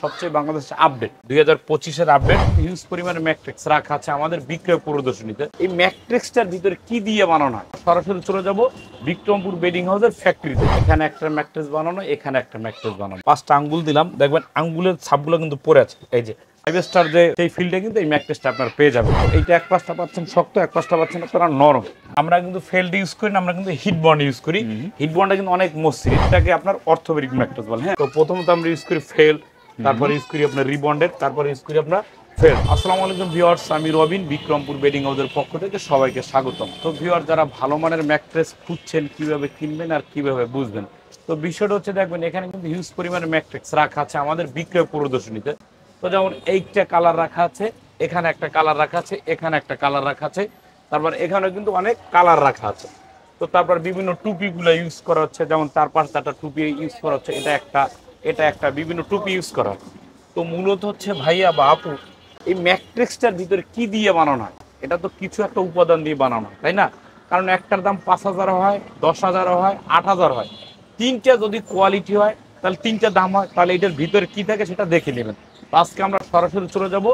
সবচেয়ে বাংলাদেশে update 2025-এর update huge পরিমাণে ম্যাট্রিক্স রাখা আছে আমাদের বিক্রয় প্রদর্শনীতে। এই ম্যাট্রিক্সটার ভিতরে কি দিয়ে বানানো হয়, সরাসরি চলে যাব বিক্রমপুর বেডিং হাউসের ফ্যাক্টরিতে। এখানে একটা ম্যাট্রিক্স বানানো, এখানে একটা ম্যাট্রিক্স বানানো। 5টা আঙ্গুল দিলাম, দেখবেন আঙ্গুলের ছাপগুলো কিন্তু পড়ে আছে। এই যে 5 স্টার যে সেই ফিল্ডে কিন্তু এই ম্যাট্রিক্সটা আপনারা পেয়ে যাবেন। এইটা এক পাশটা পাচ্ছেন শক্ত, এক পাশটা পাচ্ছেন আপনারা নরম। আমরা কিন্তু ফেল্ড ইউজ করি না, আমরা কিন্তু হিট বন্ড ইউজ করি। হিট বন্ডটা কিন্তু অনেক মসৃণ, এটাকে আপনার অর্থোপেডিক ম্যাট্রিক্স বলে। হ্যাঁ, তো প্রথমত আমরা ইউজ করি ফেল, তারপরে ইউজ করি আপনার রিবন্ডেড, তারপরে ইউজ করি আপনার ফেল। আসসালামু আলাইকুম ভিউয়ার্স, আমি রবিন বিক্রমপুর বেডিং হাউসের পক্ষ থেকে সবাইকে স্বাগতম। তো ভিউয়ার, যারা ভালো মানের ম্যাট্রেস খুঁজছেন কিভাবে কিনবেন আর কিভাবে বুঝবেন, তো বিষয়টা হচ্ছে দেখবেন এখানে কিন্তু হিউজ পরিমাণে ম্যাট্রিক্স রাখা আছে আমাদের বিক্রয় প্রদর্শনীতে। তো যেমন এইটা কালার রাখা আছে, এখানে একটা কালার রাখা আছে, এখানে একটা কালার রাখা আছে, তারপর এখানে কিন্তু অনেক কালার রাখা আছে। তো তারপর বিভিন্ন টুপিগুলো ইউজ করা হচ্ছে, যেমন 4-5টা টুপি ইউজ করা হচ্ছে, এটা একটা বিভিন্ন টুপি ইউজ করা হচ্ছে। তো মূলত হচ্ছে ভাইয়া বা আপু, এই ম্যাট্রিক্সটার ভিতরে কি দিয়ে বানানো হয়? এটা তো কিছু একটা উপাদান দিয়ে বানানো হয়, তাই না? কারণ একটার দাম 5,000 হয়, 10,000 হয়, 8,000 হয়। তিনটা যদি কোয়ালিটি হয় তাহলে তিনটা দাম হয়, তাহলে এটার ভিতরে কি থাকে সেটা দেখে নেবেন। আজকে আমরা সরাসরি চলে যাব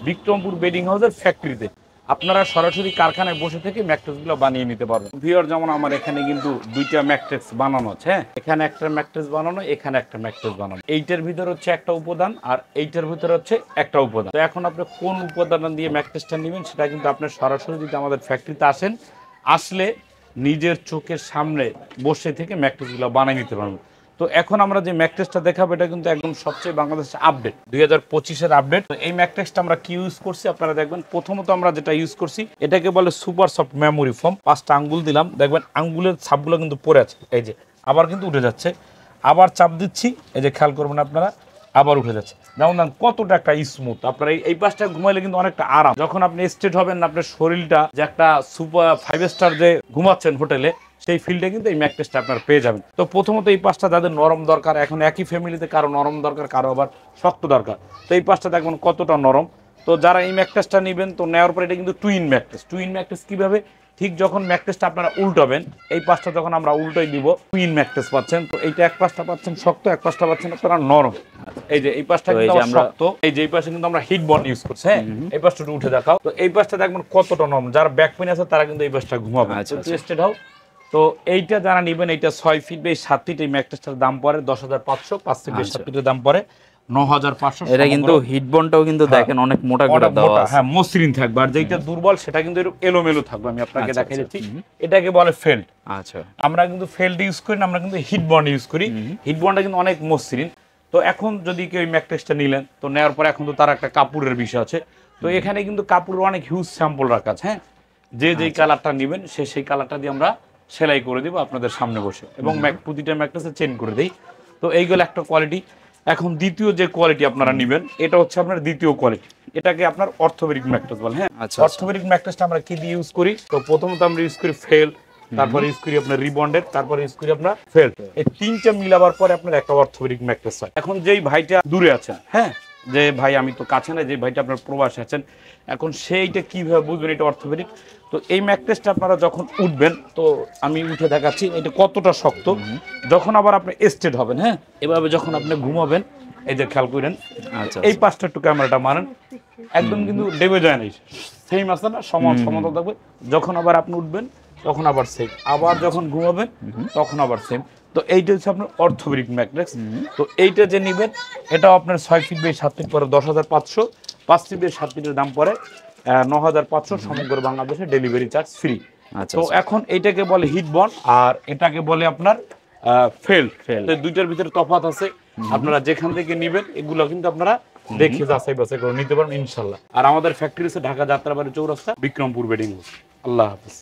বিক্রমপুর বেডিং হাউসের ফ্যাক্টরিতে। আপনারা সরাসরি কারখানায় বসে থেকে ম্যাট্রিক্সগুলো বানিয়ে নিতে পারবেন। ভিউয়ার, যেমন আমার এখানে কিন্তু 2টা ম্যাট্রিক্স বানানো আছে। হ্যাঁ, এখানে একটা ম্যাট্রিক্স বানানো, এখানে একটা ম্যাট্রিক্স বানানো। এইটার ভিতরে হচ্ছে একটা উপাদান আর এইটার ভিতরে হচ্ছে একটা উপাদান। তো এখন আপনি কোন উপাদান দিয়ে ম্যাট্রিক্সটা নেবেন সেটা কিন্তু আপনি সরাসরি যদি আমাদের ফ্যাক্টরিতে আসলে নিজের চোখের সামনে বসে থেকে ম্যাট্রিক্সগুলো বানিয়ে নিতে পারবেন। তো এখন আমরা যে ম্যাট্রিক্সটা দেখাবো এটা কিন্তু একদম সবচেয়ে বাংলাদেশে আপডেট 2025-এর আপডেট। এই ম্যাট্রিক্সটা আমরা কি ইউজ করছি আপনারা দেখবেন। প্রথমত আমরা যেটা ইউজ করছি এটাকে বলে সুপার সফট মেমোরি ফোম। 5টা আঙ্গুল দিলাম, দেখবেন আঙ্গুলের ছাপগুলো কিন্তু পড়ে আছে। এই যে আবার কিন্তু উঠে যাচ্ছে, আবার চাপ দিচ্ছি, এই যে খেয়াল করবেন আপনারা, আবার উঠে যাচ্ছে। যেমন কতটা একটা স্মুথ। আপনারা এই পাশটা ঘুমাইলে কিন্তু অনেকটা আরাম। যখন আপনি স্টেট হবেন, আপনার শরীরটা যে একটা সুপার 5 স্টার যে ঘুমাচ্ছেন হোটেলে, সেই ফিল্ডে কিন্তু এই ম্যাট্রিক্সটা আপনার পেয়ে যাবেন। তো প্রথমত এই পাশটা যাদের নরম দরকার, এখন একই ফ্যামিলিতে কারো নরম দরকার, কারো আবার শক্ত দরকার। তো এই পাশটা দেখবেন কতটা নরম। তো যারা এই ম্যাট্রিক্সটা নেবেন, তো নেওয়ার পর এটা কিন্তু টুইন ম্যাট্রিক্স কিভাবে, ঠিক যখন ম্যাট্রিক্সটা আপনারা উল্টাবেন, এই পাশটা যখন আমরা উল্টাই দিব, টুইন ম্যাট্রিক্স পাচ্ছেন। তো এইটা এক পাশটা পাচ্ছেন শক্ত, এক পাশটা পাচ্ছেন আপনারা নরম। এই যে এই পাশটা কিন্তু শক্ত, এই যে এই পাশে কিন্তু আমরা হিট বন্ড ইউজ করছি। হ্যাঁ, এই পাশটা উঠে দেখাও। তো এই পাশটা দেখবেন কতটা নরম। যারা ব্যাক পেইন আছে তারা কিন্তু এই পাশটা ঘুমাবে। স্টেট হও। তো এইটা যারা নেবেন, এইটা 6 ফিট বাই 7 ফিট, এই ম্যাট্রিক্সটার দাম পড়ে 10,500। 5 ফিট বাই 7 ফিটের দাম পড়ে 9,500। এটা কিন্তু হিট বন্ডটাও কিন্তু দেখেন অনেক মোটা করে দেওয়া আছে। হ্যাঁ, মসৃণ থাকবে। আর যেটা দুর্বল সেটা কিন্তু একটু এলোমেলো থাকবে। আমি আপনাকে দেখাই দিচ্ছি, এটাকে বলে ফেল্ড। আচ্ছা, আমরা কিন্তু ফেল্ড ইউজ করি না, আমরা কিন্তু হিট বন্ড ইউজ করি। হিট বন্ডটা কিন্তু অনেক মসৃণ। তো এখন যদি কেউ এই ম্যাট্রিক্সটা নিলেন, তো নেওয়ার পরে এখন তো তার একটা কাপড়ের বিষয় আছে। তো এখানে কিন্তু কাপড়ের অনেক হিউজ স্যাম্পল রাখা আছে। হ্যাঁ, যেই কালারটা নেবেন সেই কালারটা দিয়ে আমরা সেলাই করে দিব আপনাদের সামনে বসে, এবং প্রতিটা ম্যাট্রিক্সে চেঞ্জ করে দেই। তো এইগুলো একটা কোয়ালিটি। এখন দ্বিতীয় যে কোয়ালিটি আপনারা নেবেন, এটা হচ্ছে আপনার দ্বিতীয় কোয়ালিটি। এটাকে আপনার অর্থোপেডিক ম্যাট্রিক্স বলে। হ্যাঁ, অর্থোপেডিক ম্যাট্রিক্সটা আমরা কি দিয়ে ইউজ করি? তো প্রথমত আমরা ইউজ করি ফেল, তারপরে ইউজ করি আপনার রিবন্ডেড, তারপরে ইউজ করি আপনার ফেল। এই তিনটা মিলাবার পরে আপনার একটা অর্থোপেডিক ম্যাট্রিক্স হয়। এখন যেই ভাইটা দূরে আছেন, হ্যাঁ, যে ভাই আমি তো কাছে না, যে ভাইটা আপনার প্রবাসে আছেন, এখন সেইটা কিভাবে বুঝবেন এটা অর্থোপেডিক? তো এই ম্যাট্রিক্সটা আপনারা যখন উঠবেন, তো আমি উঠে দেখাচ্ছি এটা কতটা শক্ত। যখন আবার আপনি স্টেট হবেন, হ্যাঁ, এভাবে যখন আপনি ঘুমাবেন, এই যে খেয়াল করেন, এই পাশটা একটু ক্যামেরাটা মারেন, একদম কিন্তু ডেবে যায় না, সেম আছে না, সমতল থাকবে। যখন আবার আপনি উঠবেন তখন আবার সেম, আবার যখন ঘুমাবেন তখন আবার সেম। তো এইটা হচ্ছে আপনার অর্থোপেডিক ম্যাট্রিক্স। তো এইটা যে নেবেন, এটাও আপনার 6 ফিট বাই 7 ফিট পরে 10,500। 5 ফিট বাই 7 ফিটের দাম পরে 9,500। সমগ্র বাংলাদেশে ডেলিভারি চার্জ ফ্রি। তো এখন এইটাকে বলে হিট বন্ড আর এটাকে বলে আপনার ফেল। দুইটার ভিতরে তফাৎ আছে। আপনারা যেখান থেকে নেবেন এগুলো কিন্তু আপনারা দেখে যাচাই বাছাই করে নিতে পারেন ইনশাল্লাহ। আর আমাদের ফ্যাক্টরি আছে ঢাকা যাত্রাবাড়ি চৌরাস্তা, বিক্রমপুর বেডিং হাউস। আল্লাহ হাফেজ।